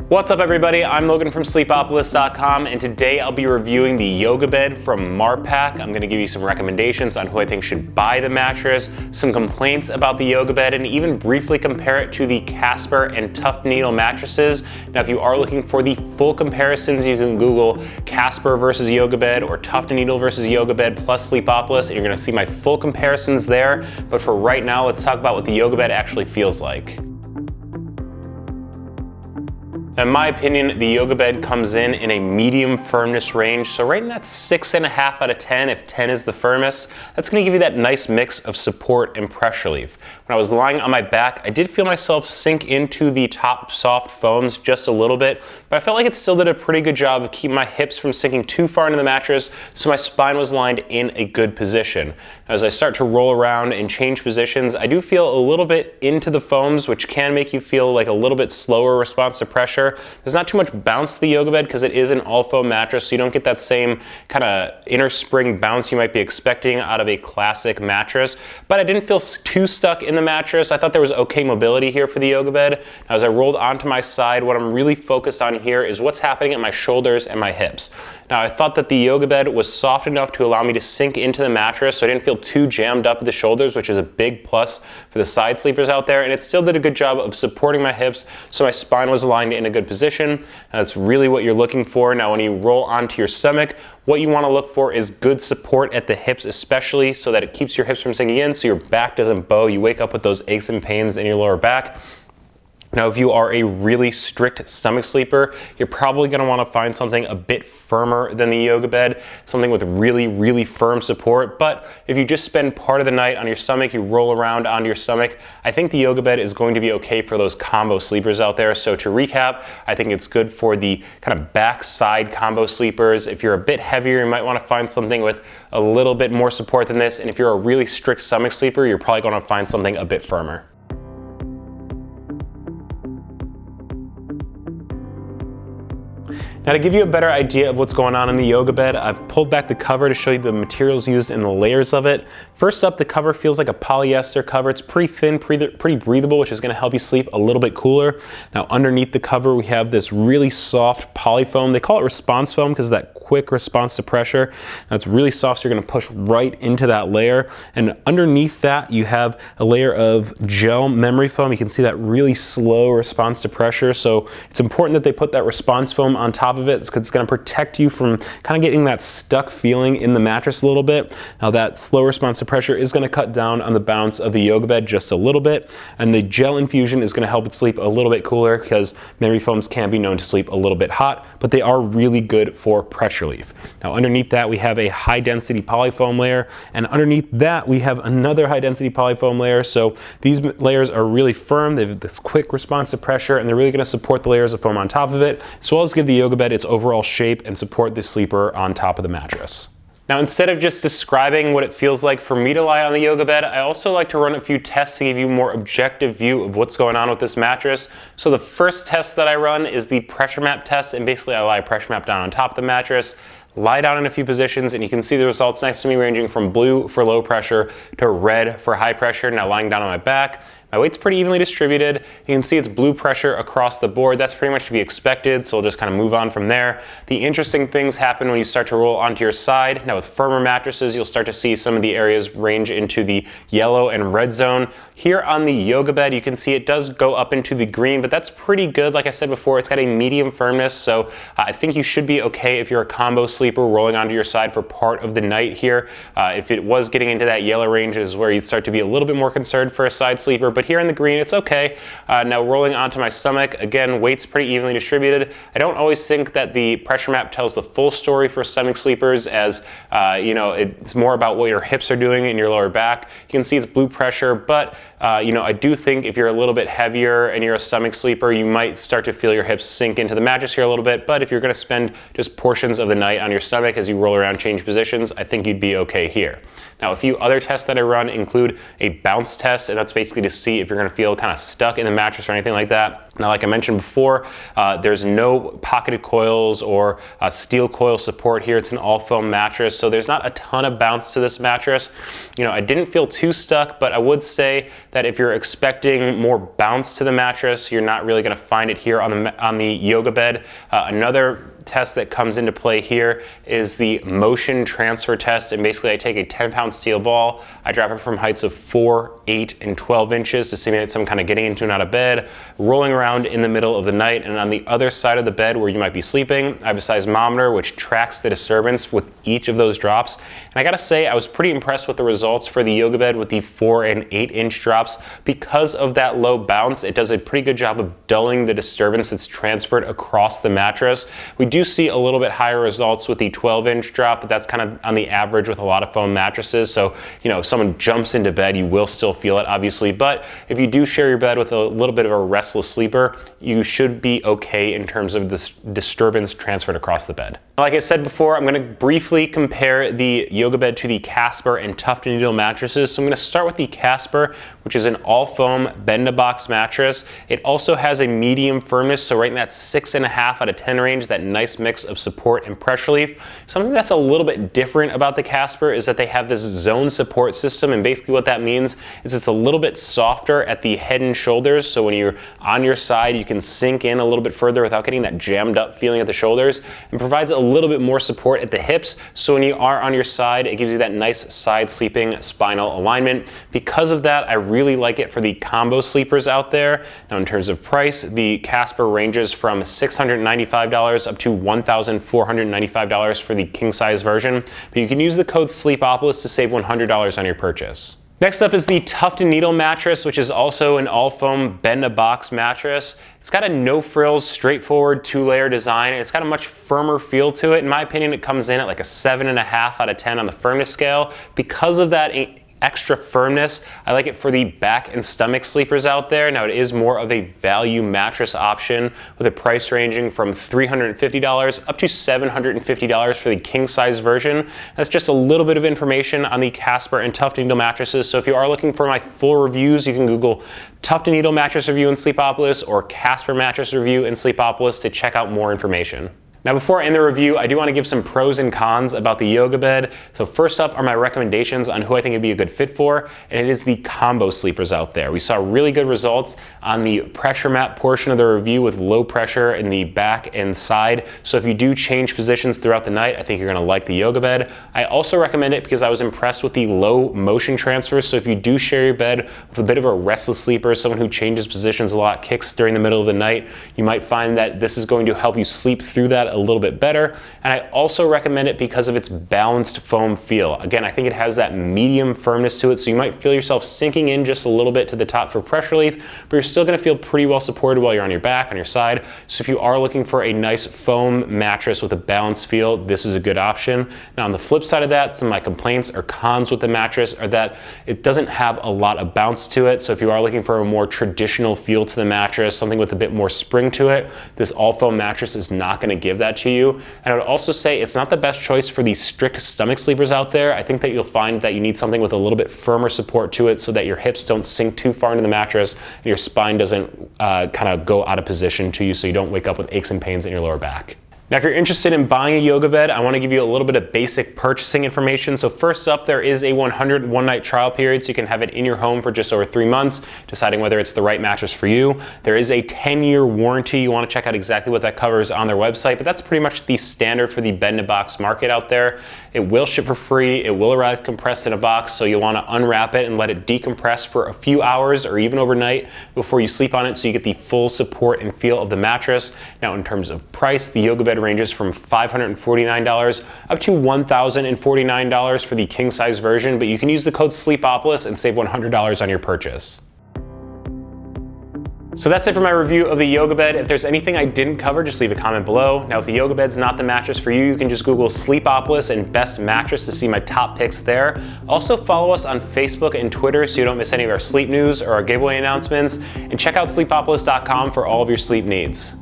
What's up everybody, I'm Logan from Sleepopolis.com, and today I'll be reviewing the Yogabed from Marpac. I'm going to give you some recommendations on who I think should buy the mattress, some complaints about the Yogabed, and even briefly compare it to the Casper and Tuft Needle mattresses. Now if you are looking for the full comparisons, you can Google Casper versus Yogabed or Tuft Needle versus Yogabed plus Sleepopolis, and you're going to see my full comparisons there. But for right now, let's talk about what the Yogabed actually feels like. In my opinion, the Yogabed comes in a medium firmness range, so right in that 6.5 out of 10, if 10 is the firmest. That's going to give you that nice mix of support and pressure relief. When I was lying on my back, I did feel myself sink into the top soft foams just a little bit, but I felt like it still did a pretty good job of keeping my hips from sinking too far into the mattress, so my spine was lined in a good position. Now, as I start to roll around and change positions, I do feel a little bit into the foams, which can make you feel like a little bit slower response to pressure. There's not too much bounce to the Yogabed because it is an all foam mattress, so you don't get that same kind of inner spring bounce you might be expecting out of a classic mattress. But I didn't feel too stuck in the mattress. I thought there was okay mobility here for the Yogabed. Now, as I rolled onto my side, what I'm really focused on here is what's happening at my shoulders and my hips. Now, I thought that the Yogabed was soft enough to allow me to sink into the mattress, so I didn't feel too jammed up at the shoulders, which is a big plus for the side sleepers out there. And it still did a good job of supporting my hips, so my spine was aligned in a good position. That's really what you're looking for. Now, when you roll onto your stomach, what you want to look for is good support at the hips, especially so that it keeps your hips from sinking in, so your back doesn't bow. You wake up with those aches and pains in your lower back. Now, if you are a really strict stomach sleeper, you're probably going to want to find something a bit firmer than the Yogabed, something with really, really firm support. But if you just spend part of the night on your stomach, you roll around onto your stomach, I think the Yogabed is going to be okay for those combo sleepers out there. So to recap, I think it's good for the kind of backside combo sleepers. If you're a bit heavier, you might want to find something with a little bit more support than this. And if you're a really strict stomach sleeper, you're probably going to find something a bit firmer. Now, to give you a better idea of what's going on in the Yogabed, I've pulled back the cover to show you the materials used and the layers of it. First up, the cover feels like a polyester cover. It's pretty thin, pretty breathable, which is going to help you sleep a little bit cooler. Now, underneath the cover, we have this really soft polyfoam. They call it response foam because of that quick response to pressure. Now, it's really soft, so you're going to push right into that layer. And underneath that, you have a layer of gel memory foam. You can see that really slow response to pressure. So it's important that they put that response foam on top of it because it's going to protect you from kind of getting that stuck feeling in the mattress a little bit. Now, that slow response to pressure is going to cut down on the bounce of the Yogabed just a little bit, and the gel infusion is going to help it sleep a little bit cooler because memory foams can be known to sleep a little bit hot, but they are really good for pressure relief. Now, underneath that, we have a high density polyfoam layer, and underneath that, we have another high density polyfoam layer. So these layers are really firm. They have this quick response to pressure, and they're really going to support the layers of foam on top of it, as well as give the Yogabed its overall shape and support the sleeper on top of the mattress. Now, instead of just describing what it feels like for me to lie on the Yogabed, I also like to run a few tests to give you a more objective view of what's going on with this mattress. So the first test that I run is the pressure map test, and basically I lie a pressure map down on top of the mattress, lie down in a few positions, and you can see the results next to me ranging from blue for low pressure to red for high pressure. Now, lying down on my back, my weight's pretty evenly distributed. You can see it's blue pressure across the board. That's pretty much to be expected, so we'll just kind of move on from there. The interesting things happen when you start to roll onto your side. Now, with firmer mattresses, you'll start to see some of the areas range into the yellow and red zone. Here on the Yogabed, you can see it does go up into the green, but that's pretty good. Like I said before, it's got a medium firmness, so I think you should be okay if you're a combo sleeper rolling onto your side for part of the night here. If it was getting into that yellow range is where you'd start to be a little bit more concerned for a side sleeper, but here in the green, it's okay. Now, rolling onto my stomach, again, weight's pretty evenly distributed. I don't always think that the pressure map tells the full story for stomach sleepers, as you know, it's more about what your hips are doing in your lower back. You can see it's blue pressure, but you know, I do think if you're a little bit heavier and you're a stomach sleeper, you might start to feel your hips sink into the mattress here a little bit. But if you're going to spend just portions of the night on your stomach as you roll around, change positions, I think you'd be okay here. Now, a few other tests that I run include a bounce test, and that's basically to see if you're gonna feel kind of stuck in the mattress or anything like that. Now, like I mentioned before, there's no pocketed coils or steel coil support here. It's an all foam mattress, so there's not a ton of bounce to this mattress. You know, I didn't feel too stuck, but I would say that if you're expecting more bounce to the mattress, you're not really gonna find it here on the Yogabed. Another test that comes into play here is the motion transfer test, and basically I take a 10-pound steel ball, I drop it from heights of 4, 8, and 12 inches to simulate some kind of getting into and out of bed, rolling around in the middle of the night, and on the other side of the bed where you might be sleeping, I have a seismometer which tracks the disturbance with each of those drops. And I gotta say, I was pretty impressed with the results for the Yogabed with the 4 and 8 inch drops. Because of that low bounce, it does a pretty good job of dulling the disturbance that's transferred across the mattress. We do see a little bit higher results with the 12-inch drop, but that's kind of on the average with a lot of foam mattresses. So, you know, if someone jumps into bed, you will still feel it, obviously. But if you do share your bed with a little bit of a restless sleeper, you should be okay in terms of the disturbance transferred across the bed. Like I said before, I'm going to briefly compare the Yogabed to the Casper and Tuft Needle mattresses. So I'm going to start with the Casper, which is an all-foam bend-to-box mattress. It also has a medium firmness, so right in that 6.5 out of 10 range, that nice mix of support and pressure relief. Something that's a little bit different about the Casper is that they have this zone support system, and basically what that means is it's a little bit softer at the head and shoulders, so when you're on your side, you can sink in a little bit further without getting that jammed up feeling at the shoulders, and provides a little bit more support at the hips, so when you are on your side, it gives you that nice side sleeping spinal alignment. Because of that, I really like it for the combo sleepers out there. Now, in terms of price, the Casper ranges from $695 up to $1,495 for the king size version, but you can use the code Sleepopolis to save $100 on your purchase. Next up is the Tuft Needle mattress, which is also an all-foam bend-to-box mattress. It's got a no-frills, straightforward 2-layer design, and it's got a much firmer feel to it. In my opinion, it comes in at like a 7.5 out of 10 on the firmness scale. Because of that extra firmness, I like it for the back and stomach sleepers out there. Now, it is more of a value mattress option with a price ranging from $350 up to $750 for the king size version. That's just a little bit of information on the Casper and Tuft Needle mattresses. So if you are looking for my full reviews, you can Google Tuft Needle mattress review in Sleepopolis or Casper mattress review in Sleepopolis to check out more information. Now, before I end the review, I do want to give some pros and cons about the Yogabed. So first up are my recommendations on who I think it'd be a good fit for, and it is the combo sleepers out there. We saw really good results on the pressure mat portion of the review with low pressure in the back and side. So if you do change positions throughout the night, I think you're going to like the Yogabed. I also recommend it because I was impressed with the low motion transfer. So if you do share your bed with a bit of a restless sleeper, someone who changes positions a lot, kicks during the middle of the night, you might find that this is going to help you sleep through that a little bit better. And I also recommend it because of its balanced foam feel. Again, I think it has that medium firmness to it, so you might feel yourself sinking in just a little bit to the top for pressure relief, but you're still going to feel pretty well supported while you're on your back, on your side. So if you are looking for a nice foam mattress with a balanced feel, this is a good option. Now, on the flip side of that, some of my complaints or cons with the mattress are that it doesn't have a lot of bounce to it. So if you are looking for a more traditional feel to the mattress, something with a bit more spring to it, this all foam mattress is not going to give that to you. And I would also say it's not the best choice for the strict stomach sleepers out there. I think that you'll find that you need something with a little bit firmer support to it so that your hips don't sink too far into the mattress and your spine doesn't kind of go out of position to you, so you don't wake up with aches and pains in your lower back. Now, if you're interested in buying a Yogabed, I want to give you a little bit of basic purchasing information. So first up, there is a 101-night trial period, so you can have it in your home for just over 3 months, deciding whether it's the right mattress for you. There is a 10-year warranty. You want to check out exactly what that covers on their website, but that's pretty much the standard for the bend-to-box market out there. It will ship for free. It will arrive compressed in a box, so you'll want to unwrap it and let it decompress for a few hours or even overnight before you sleep on it, so you get the full support and feel of the mattress. Now, in terms of price, the Yogabed ranges from $549 up to $1,049 for the king size version, but you can use the code Sleepopolis and save $100 on your purchase. So that's it for my review of the Yogabed. If there's anything I didn't cover, just leave a comment below. Now, if the Yogabed's not the mattress for you, you can just Google Sleepopolis and best mattress to see my top picks there. Also, follow us on Facebook and Twitter so you don't miss any of our sleep news or our giveaway announcements. And check out sleepopolis.com for all of your sleep needs.